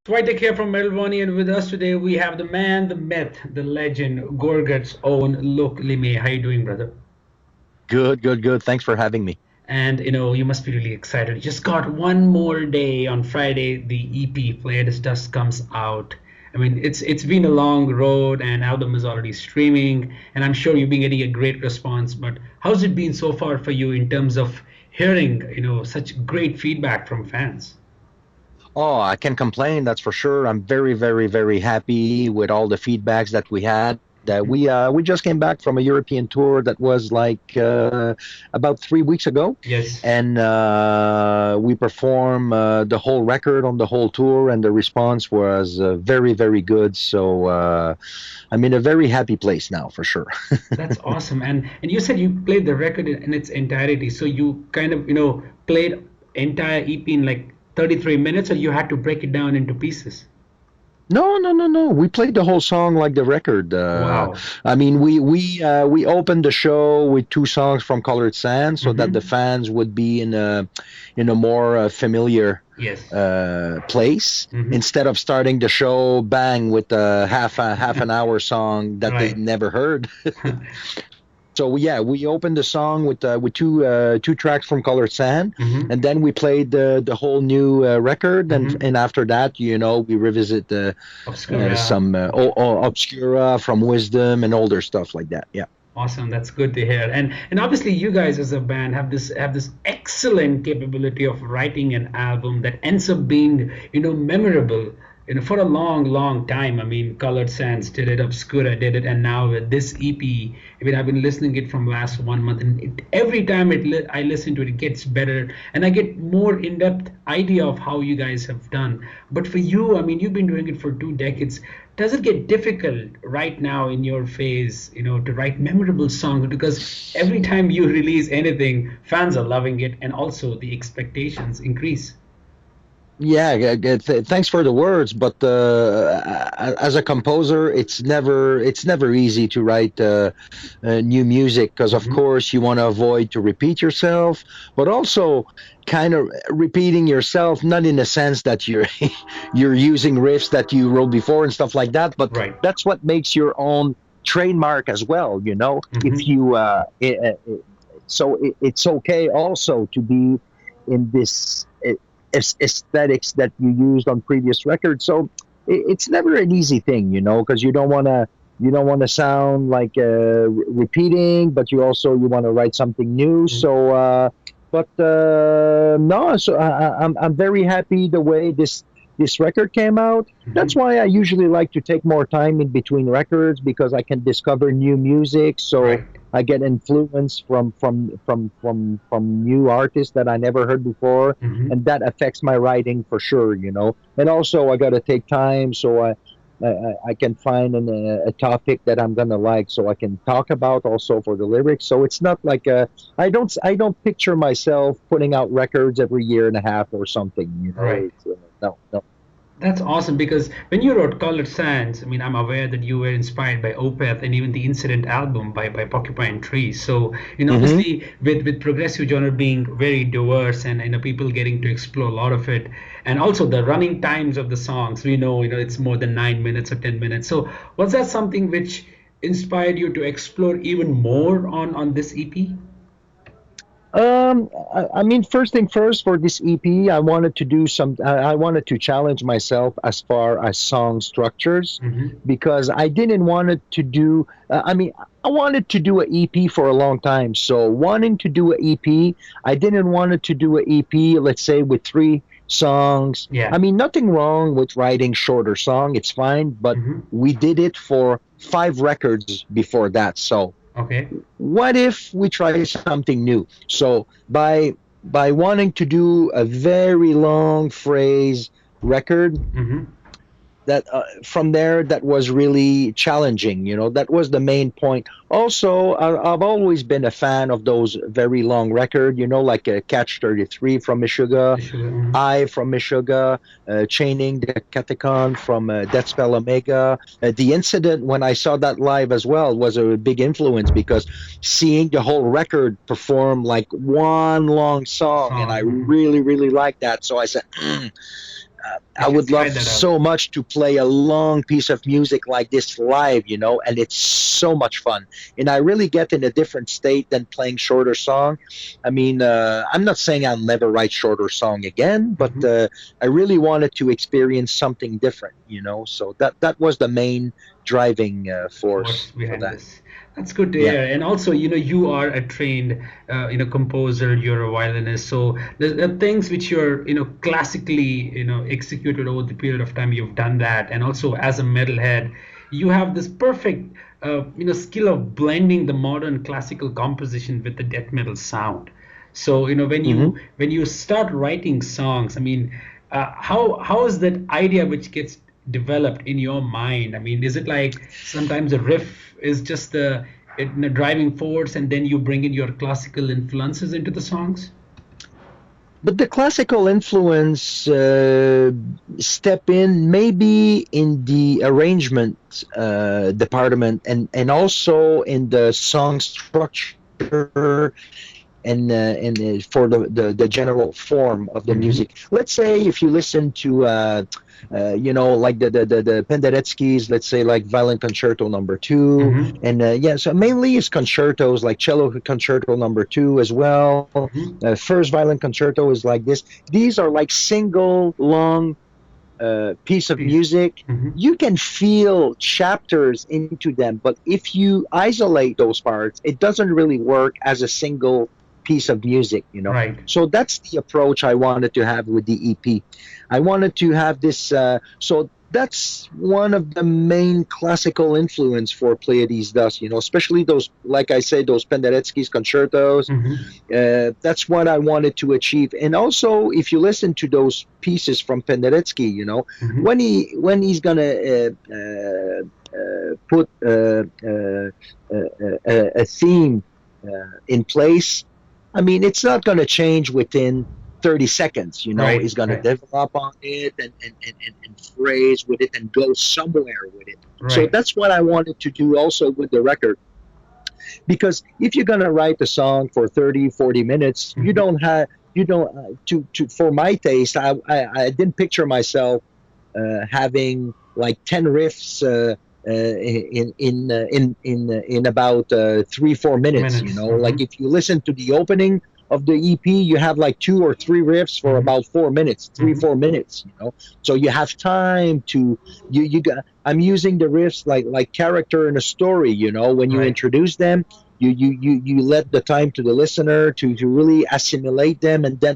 Vitek here from Wani, and with us today we have the man, the myth, the legend, GORGUTS own Luc Lemay. How you doing, brother? Good, good, good. Thanks for having me. And you must be really excited. You just got one more day on Friday. The EP Pleiades Dust comes out. I mean, it's been a long road, and album is already streaming, and I'm sure you've been getting a great response. But how's it been so far for you in terms of hearing, such great feedback from fans? Oh, I can complain, that's for sure. I'm very, very, very happy with all the feedbacks that we had. We just came back from a European tour that was like about 3 weeks ago, Yes. and we performed the whole record on the whole tour, and the response was very, very good. So I'm in a very happy place now, for sure. That's awesome. And you said you played the record in its entirety. So you kind of, played entire EP in like 33 minutes, or you had to break it down into pieces? No, no, no, no. We played the whole song like the record. Wow. I mean, we opened the show with two songs from Colored Sand, so that the Hmm. fans would be in a more familiar Yes. place, Hmm. instead of starting the show bang with a half an hour song that they Right. never heard. So yeah, we opened the song with two tracks from Colored Sand, Hmm. and then we played the whole new record, and Hmm. after that, we revisit Obscura. some Obscura from Wisdom and older stuff like that. Yeah. Awesome. That's good to hear. And obviously you guys as a band have this excellent capability of writing an album that ends up being, memorable, for a long, long time. I mean, Colored Sands did it, Obscura did it, and now with this EP, I mean, I've been listening it from last 1 month, and every time I listen to it, it gets better, and I get more in-depth idea of how you guys have done. But for you, I mean, you've been doing it for 2 decades. Does it get difficult right now in your phase, to write memorable songs? Because every time you release anything, fans are loving it, and also the expectations increase. Yeah, thanks for the words, but as a composer, it's never easy to write new music, because of Hmm. course you want to avoid to repeat yourself, but also kind of repeating yourself, not in a sense that you're you're using riffs that you wrote before and stuff like that, but Right. that's what makes your own trademark as well. If Hmm. you it's okay also to be in this aesthetics that you used on previous records. So it's never an easy thing, because you don't want to sound like repeating, but you want to write something new. So, but no, so I'm very happy the way this record came out. That's Hmm. why I usually like to take more time in between records, because I can discover new music. So Right. I get influence from new artists that I never heard before, Hmm. and that affects my writing for sure. And also I got to take time, so I can find a topic that I'm gonna like, so I can talk about also for the lyrics. So it's not like I don't picture myself putting out records every year and a half or something. Right. It's no, no. That's awesome because when you wrote Colored Sands, I mean, I'm aware that you were inspired by Opeth and even the Incident album by Porcupine Tree. So, Hmm. obviously with progressive genre being very diverse and people getting to explore a lot of it, and also the running times of the songs, we know, it's more than 9 minutes or 10 minutes. So, was that something which inspired you to explore even more on this EP? I mean, first thing first, for this EP, I wanted to do some. I wanted to challenge myself as far as song structures, Hmm. because I didn't want it to do. I mean, I wanted to do an EP for a long time. So wanting to do an EP, I didn't want it to do an EP, let's say, with three songs. I Yeah. mean, nothing wrong with writing shorter song. It's fine, but Hmm. we did it for 5 records before that. So Okay. what if we try something new? So by wanting to do a very long phrase record, Hmm. that from there, that was really challenging. That was the main point. Also, I've always been a fan of those very long record, like a Catch 33 from Meshuggah, The sugar. Mhm. I from Meshuggah, Chaining the Catacon from Deathspell Omega. The Incident, when I saw that live as well, was a big influence, because seeing the whole record perform like one long song, and I Song. Mhm. really, really liked that. So I said, I would love that out. so much to play a long piece of music like this live, and it's so much fun. And I really get in a different state than playing shorter song. I mean, I'm not saying I'll never write shorter song again, but I really wanted to experience something different, So that was the main driving force for Behind that. this. That's good to Yeah. hear. And also, you are a trained, composer. You're a violinist. So the things which you're, classically, executed over the period of time, you've done that. And also, as a metalhead, you have this perfect, skill of blending the modern classical composition with the death metal sound. So, when you start writing songs, I mean, how is that idea which gets developed in your mind? I mean, is it like sometimes a riff is just the driving force, and then you bring in your classical influences into the songs? But the classical influence step in maybe in the arrangement department, and also in the song structure, and for the general form of the music. Let's say if you listen to like the Penderecki's, let's say like Violin Concerto number 2, and so mainly it's concertos like Cello Concerto number 2 as well. First Violin Concerto is like this. These are like single long piece of music. You can feel chapters into them, but if you isolate those parts, it doesn't really work as a single piece of music, Right. So that's the approach I wanted to have with the EP. I wanted to have this, so that's one of the main classical influence for Pleiades Dust, especially those, like I said, those Penderecki's concertos. That's what I wanted to achieve. And also, if you listen to those pieces from Penderecki, when he's gonna put a theme in place, I mean, it's not going to change within 30 seconds. Right, He's going to develop on it and phrase with it and go somewhere with it. Right. So that's what I wanted to do also with the record. Because if you're going to write a song for 30, 40 minutes, for my taste, I didn't picture myself having like 10 riffs in about 3-4 minutes. Like if you listen to the opening of the EP, you have like 2 or 3 riffs for about 4 minutes, 3-4 minutes. So you have time to you got. I'm using the riffs like character in a story. When you introduce them, you let the time to the listener to really assimilate them, and then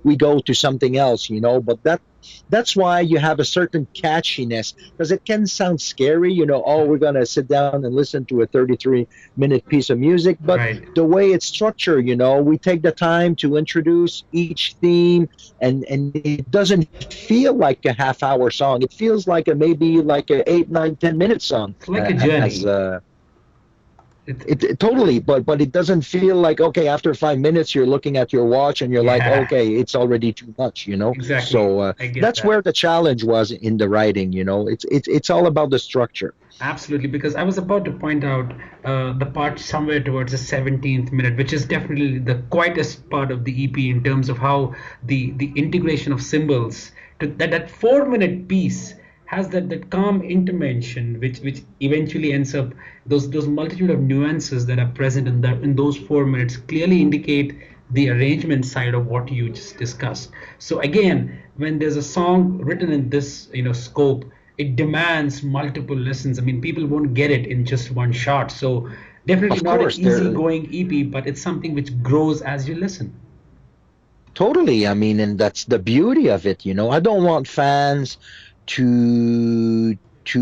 we go to something else. But that's why you have a certain catchiness, because it can sound scary, we're going to sit down and listen to a 33-minute piece of music. But the way it's structured, we take the time to introduce each theme, and it doesn't feel like a half-hour song. It feels like maybe like a 8, 9, 10-minute song. It's like a journey. It totally, but it doesn't feel like, okay, after 5 minutes you're looking at your watch and you're like, okay, it's already too much, Exactly. So that's where the challenge was in the writing. It's all about the structure. Absolutely, because I was about to point out the part somewhere towards the 17th minute, which is definitely the quietest part of the EP in terms of how the integration of cymbals to that 4-minute piece has that calm intervention, which eventually ends up those multitude of nuances that are present in those 4 minutes clearly indicate the arrangement side of what you just discussed. So again, when there's a song written in this scope, it demands multiple listens. I mean, people won't get it in just one shot. So definitely not an easygoing EP, but it's something which grows as you listen. Totally. I mean, and that's the beauty of it. I don't want fans to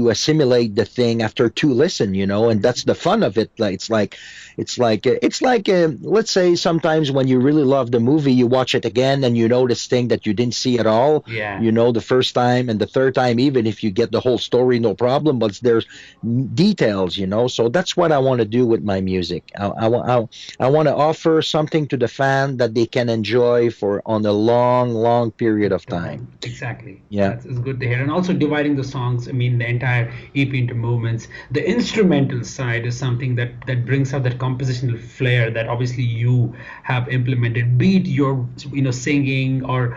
assimilate the thing after 2 listen, and that's the fun of it. It's like let's say sometimes when you really love the movie, you watch it again and you notice thing that you didn't see at all. The first time and the third time, even if you get the whole story, no problem, but there's details, so that's what I want to do with my music. I want to offer something to the fan that they can enjoy on a long period of time. Exactly. Yeah, that's good to hear. And also dividing the songs, I mean, the entire EP into movements. The instrumental side is something that brings out that compositional flair that obviously you have implemented, be it your singing or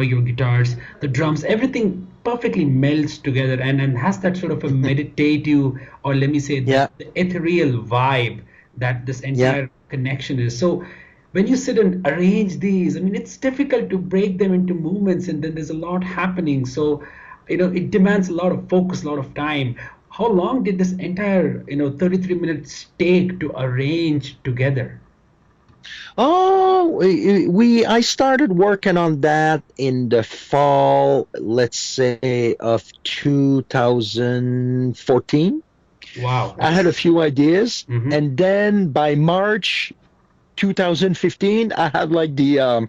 your guitars, the drums, everything perfectly melts together and has that sort of a meditative, or let me say Yeah, the ethereal vibe that this yeah. entire connection is. So when you sit and arrange these, I mean, it's difficult to break them into movements, and then there's a lot happening. So, it demands a lot of focus, a lot of time. How long did this entire, 33 minutes take to arrange together? Oh, I started working on that in the fall, let's say, of 2014. Wow, I had a that's few ideas, hmm and then by March 2015, I had like the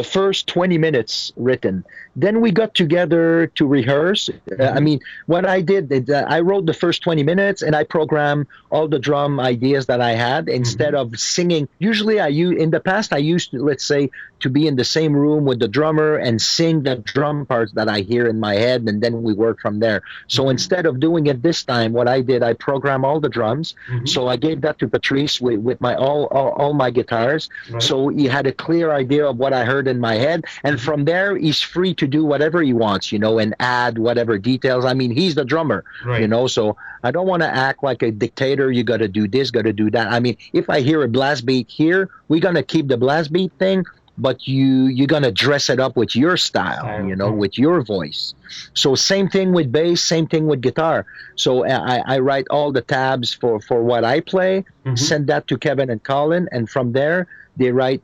first 20 minutes written. Then we got together to rehearse. I hmm mean, what I did is I wrote the first 20 minutes and I programmed all the drum ideas that I had instead hmm of singing. Usually in the past, I used to, let's say, to be in the same room with the drummer and sing the drum parts that I hear in my head, and then we work from there. So hmm instead of doing it this time, what I did, I programmed all the drums. hmm So I gave that to Patrice with my all my guitars. right, So he had a clear idea of what I heard in my head. And hmm from there, he's free to do whatever he wants, and add whatever details. I mean, he's the drummer, right, so I don't want to act like a dictator. You got to do this, got to do that. I mean, if I hear a blast beat here, we're going to keep the blast beat thing, but you're going to dress it up with your style, style, with your voice. So same thing with bass, same thing with guitar. So I write all the tabs for what I play, hmm send that to Kevin and Colin, and from there they write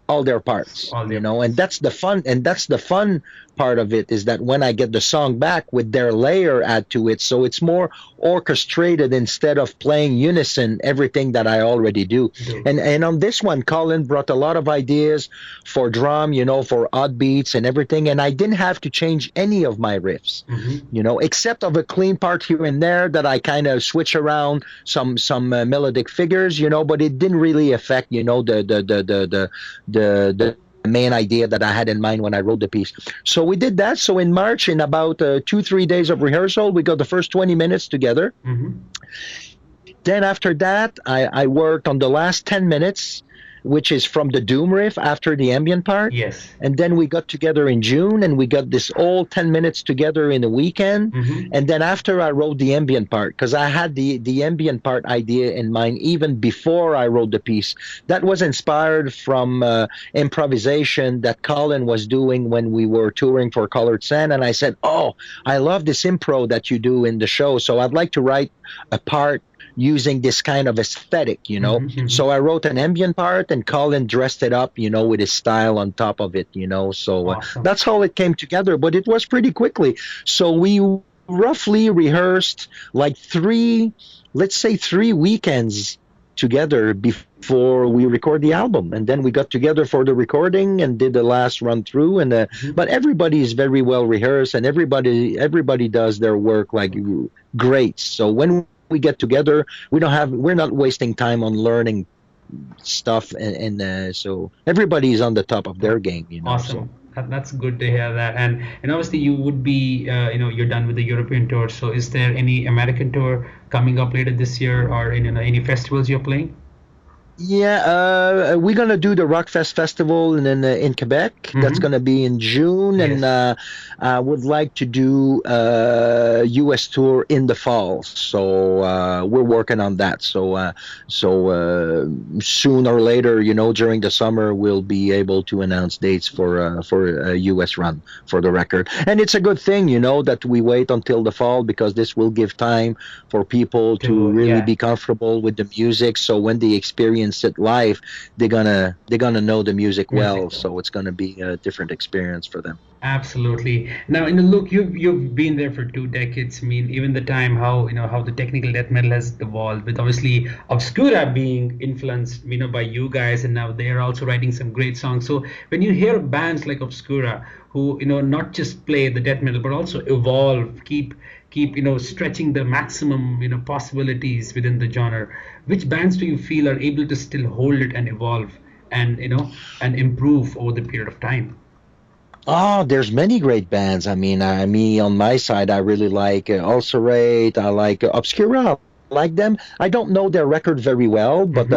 all their parts, all their and parts. that's the fun part of it, is that when I get the song back with their layer add to it, so it's more orchestrated instead of playing unison everything that I already do. Do. And on this one, Colin brought a lot of ideas for drum, for odd beats and everything, and I didn't have to change any of my riffs, hmm except of a clean part here and there that I kind of switch around some melodic figures, but it didn't really affect, the main idea that I had in mind when I wrote the piece. So we did that. So in March, in about 2-3 days of rehearsal, we got the first 20 minutes together. hmm Then after that, I worked on the last 10 minutes, which is from the Doom riff after the ambient part. Yes. And then we got together in June and we got this all 10 minutes together in a weekend. hmm And then after I wrote the ambient part, because I had the ambient part idea in mind even before I wrote the piece. That was inspired from improvisation that Colin was doing when we were touring for Colored Sand. And I said, oh, I love this impro that you do in the show. So I'd like to write a part using this kind of aesthetic. hmm So I wrote an ambient part and Colin dressed it up, with his style on top of it. So Awesome. that's how it came together, but it was pretty quickly. So we roughly rehearsed like let's say 3 weekends together before we record the album, and then we got together for the recording and did the last run through, and Mhm. but everybody is very well rehearsed and everybody does their work like great. So when we get together, we're not wasting time on learning stuff, and so everybody's on the top of their game. So Awesome. That's good to hear that. And obviously you would be you're done with the European tour. So is there any American tour coming up later this year, or any festivals you're playing? yeah, we're gonna do the Rockfest Festival in Quebec. That's Mm-hmm. gonna be in June, and Yes. I would like to do U.S. tour in the fall. So we're working on that. So soon or later, during the summer, we'll be able to announce dates for a U.S. run for the record. And it's a good thing, that we wait until the fall, because this will give time for people to To really yeah. be comfortable with the music. So when they experience it live, they're gonna know the music well. Music. So it's gonna be a different experience for them. Absolutely. Now, look, you've been there for 2 decades. I mean, even the time how the technical death metal has evolved, with obviously Obscura being influenced, by you guys, and now they're also writing some great songs. So when you hear bands like Obscura, who not just play the death metal but also evolve, keep stretching the maximum possibilities within the genre, which bands do you feel are able to still hold it and evolve and and improve over the period of time? Oh, there's many great bands. I mean, me on my side, I really like Ulcerate. I like Obscura. like them. I don't know their record very well, but Hmm.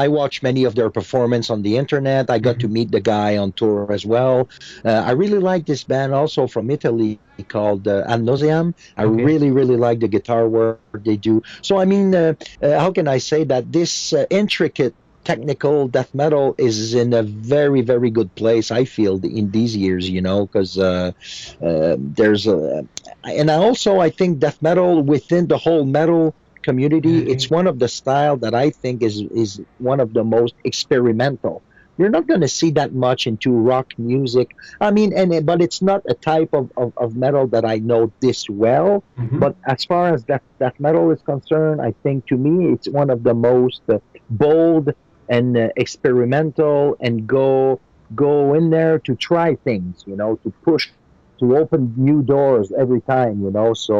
I watch many of their performance on the internet. I got to Hmm. meet the guy on tour as well. I really like this band also from Italy called Ad Nauseam. I Okay. really, really like the guitar work they do. So, I mean, how can I say that this intricate technical death metal is in a very, very good place, I feel, in these years, because there's a, and I think death metal within the whole metal community, it's Okay. one of the style that I think is one of the most experimental. You're not going to see that much into rock music. I mean, but it's not a type of metal that I know this well. Hmm. But as far as that metal is concerned, I think to me it's one of the most bold and experimental, and go in there to try things, to push, to open new doors every time, So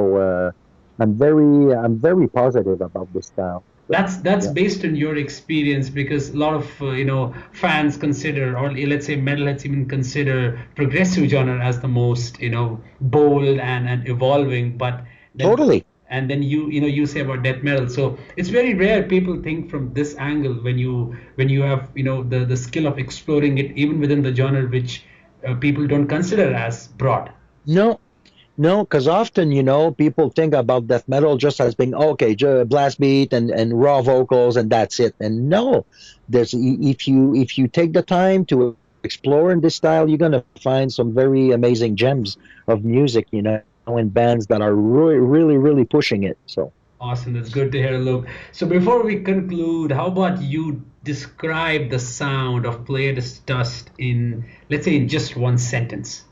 I'm very positive about this style. So, That's yeah, based on your experience, because a lot of fans consider, or let's say metalheads even consider progressive genre as the most bold and evolving, but then totally. and then you say about death metal. So it's very rare people think from this angle when you have the skill of exploring it even within the genre which people don't consider as broad. No, no, because often, people think about death metal just as being okay, blast beat and raw vocals, and that's it. And no, if you take the time to explore in this style, you're gonna find some very amazing gems of music, and bands that are really, really, really pushing it. So. Awesome, that's good to hear, Luke. So before we conclude, how about you describe the sound of Pleiades Dust in, let's say, in just one sentence?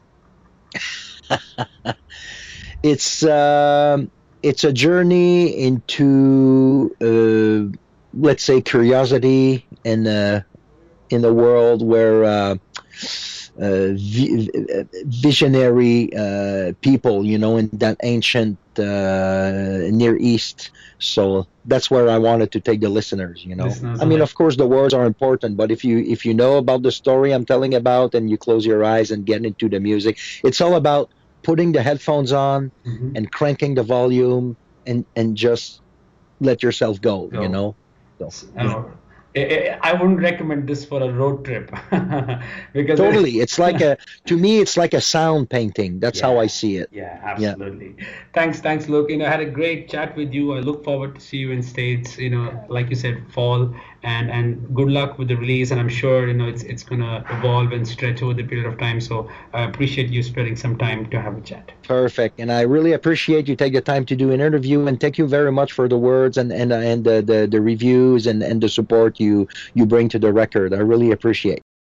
It's a journey into, let's say, curiosity in a world where visionary people, in that ancient Near East. So that's where I wanted to take the listeners. Listeners I mean, alike. of course, the words are important, but if you know about the story I'm telling about, and you close your eyes and get into the music, it's all about putting the headphones on Mhm. and cranking the volume, and just let yourself go. So, So yeah. uh, I wouldn't recommend this for a road trip because Totally. To me, it's like a sound painting. That's how I yeah, see it. yeah, Yeah. absolutely. Thanks, Luke. I had a great chat with you. I look forward to see you in States. Like you said, fall, and good luck with the release. And I'm sure it's gonna evolve and stretch over the period of time. So I appreciate you spending some time to have a chat. Perfect. And I really appreciate you take the time to do an interview, and thank you very much for the words and the reviews and the support you bring to the record. I really appreciate.